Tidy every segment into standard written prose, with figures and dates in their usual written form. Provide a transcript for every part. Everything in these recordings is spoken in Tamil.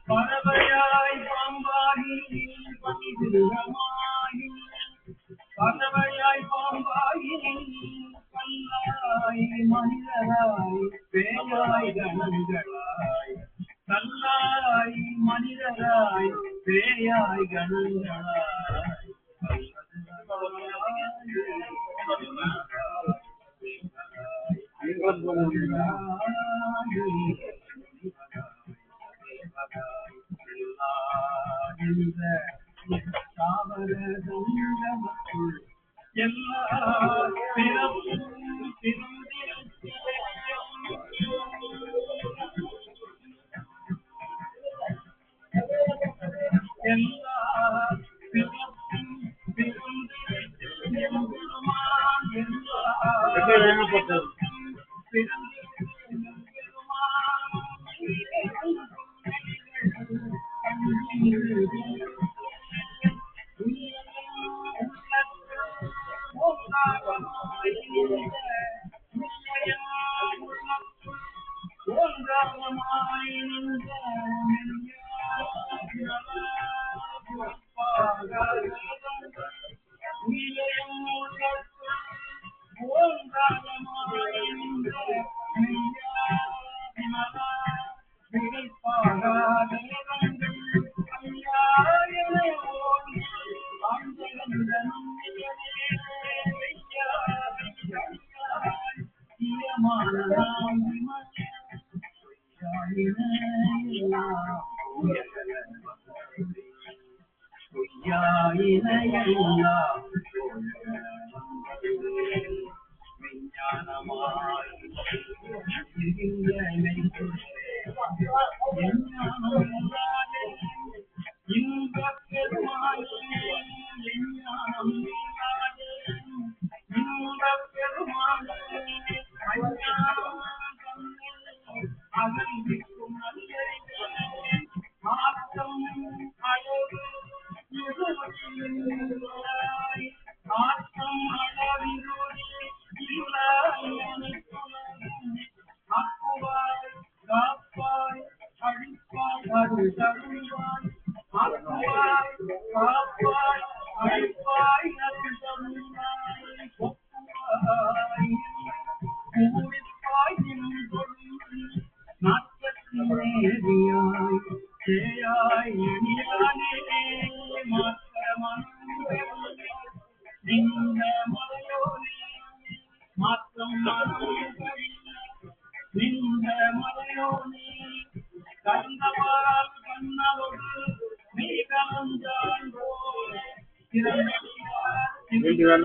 பறவையாய் பாம்பாகி பனிதிருமாகி பறவையாய் பாம்பாகி கல்லாய் மனிதராய் பேயாய் கணங்களாய் கல்லாய் மனிதராய் பேயாய் கணங்களாய்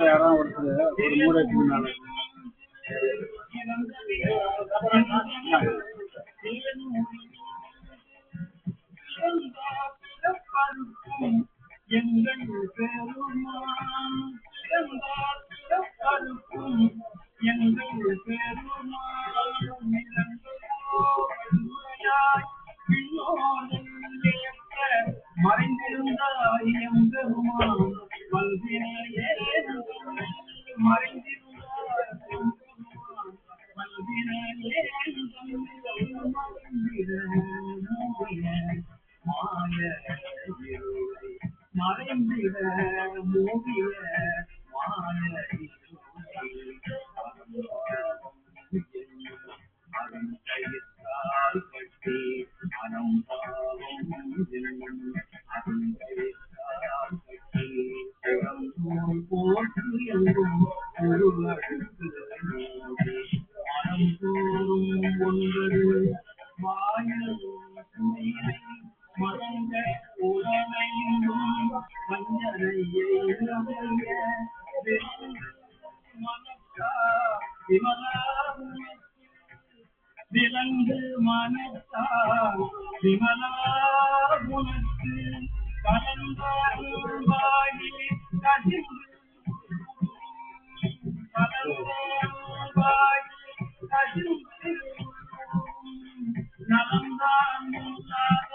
யாரும் ஒரு மூளைக்கு முன்னால விலங்கு மனத்தால் விமலா உனக்கு கலந்த அன்பாகி கசிந்து கலந்த அன்பாகி கசிந்து நலந்தான் இல்லாத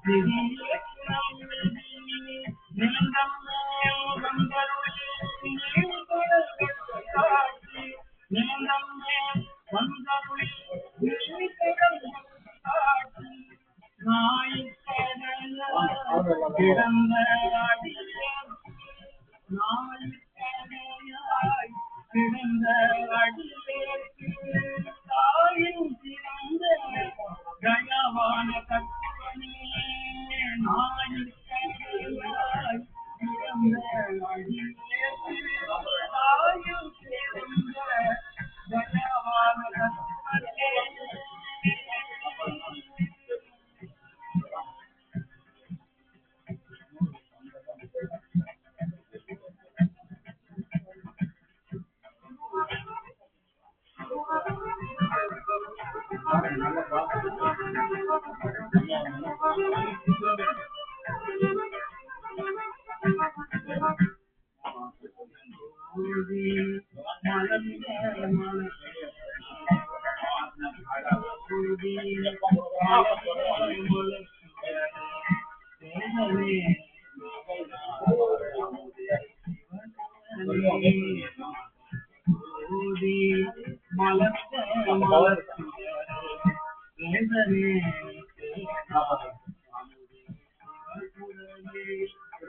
பெரிய நிலந்தம் வந்தருளி காட்சி நிலந்தம் வந்தருளி காட்சி கிடந்த நாய்க்கடையாய் கிடந்த அடியேற்கு தாயின் சிறந்த தயவான தத்துவனே நாய்க்கடையாய் கிடந்த அடியேற்கு தாயின் சிறந்த தயவான தத்துவனே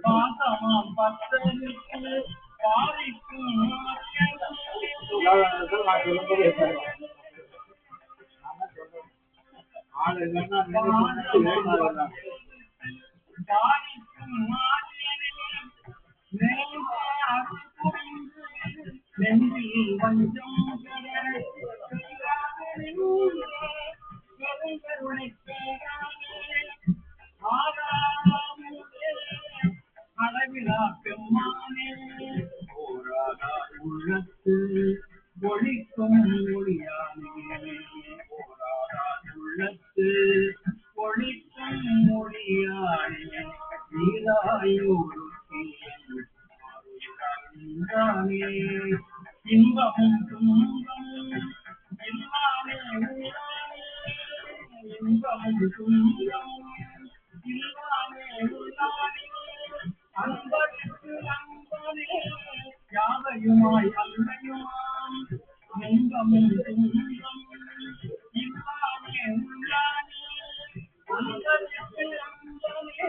பாசமாம் பக்தருக்கு பாரிக்கும் நெஞ்சில் வஞ்சம் அளவிலா பெம்மானே போராடா உள்ளத்து ஒழிக்கும் ஒளியானே போராடா உள்ளத்து ஒழிக்கும் ஒளியானே நீராயூருக்கு இன்பமும் துன்பம் இல்லாமே இன்பமும் துன்பம் இல்லாமே உள்ளானே அன்பருக்கு அன்பனே யாவையுமாய் அல்லையுமாம் இன்பமும் துன்பம் இல்லாமே உள்ளானே அன்பருக்கு அன்பனே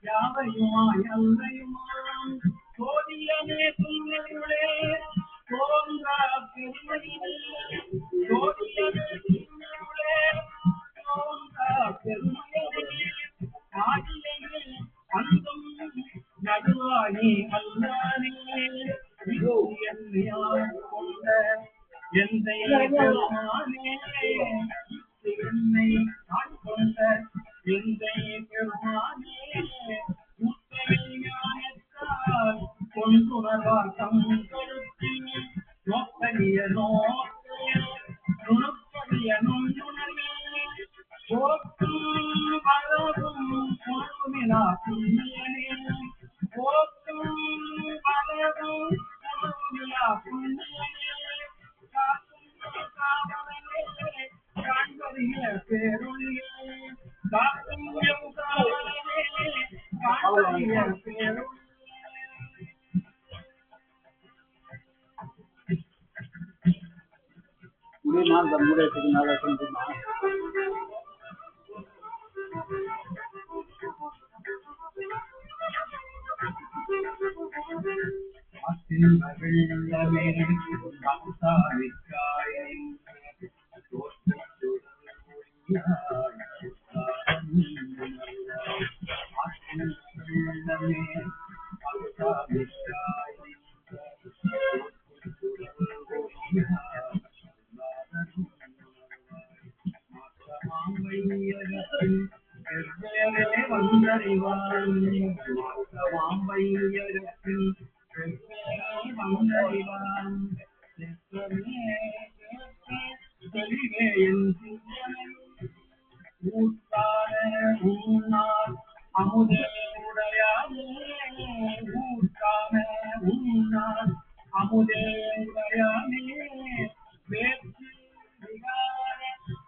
யாவையுமாய் அல்லையுமாம் சோதியனே துணியுளே தோன்றா பெருமையிலே சோதியனே துணியுளே தோன்றா பெருமையிலே ஆதியிலே அந்தம் நடுவானே அல்லானே இது என்னையார் கொண்ட எந்தை பெருமானே என்னை ஆட்கொண்ட எந்தை பெருமானே முத்தரை ஞானத்தால் கொண்டுணர்வாக்கம் கருத்தி நோக்கரிய நோக்கே நுணுக்கரிய நுண்ணுணர்வே போக்கும் பலவும் உணவுமிலா புண்ணியனே போக்கும் பலவும் உணவுமிலா புண்ணியனே காக்கும் காவலனே காண்பறிய பேரொழியே காக்கும் எம் காவலனே காண்பறிய பேரொழியே முடியுமா அந்த மூடையத்துக்கு மேலே செஞ்சுமா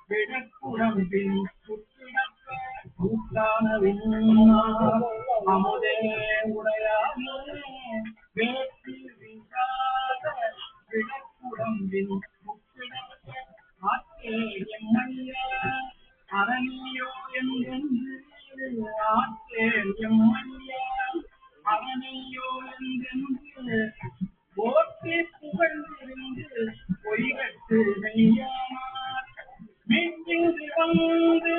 விடக்குழம்பின் சுற்றிடப்ப கூட்டானவின் அமுதே உடையாமே வேற்றி விசாத விடக்குழம்பின் சுற்றிடப்ப ஆற்றே எம்மைய அரணியோ என்றென்று ஆற்றே எம்மைய அரணியோ என்றென்று போற்றி புகழ்ந்திருந்து பொய்கட்டு மெய்யானார் வீட்டில் வந்து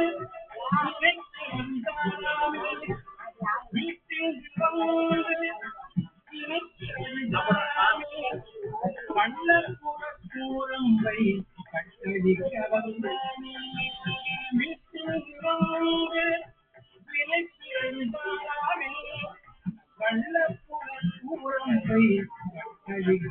வீட்டில் வந்து வண்ணப்புறக்கூரம்பை கட்டடிக்க வந்தனே வீட்டில் வந்து விலைக்கு எழுந்தாராமே வண்ணப்புறக்கூரம்பை கட்டடிக்க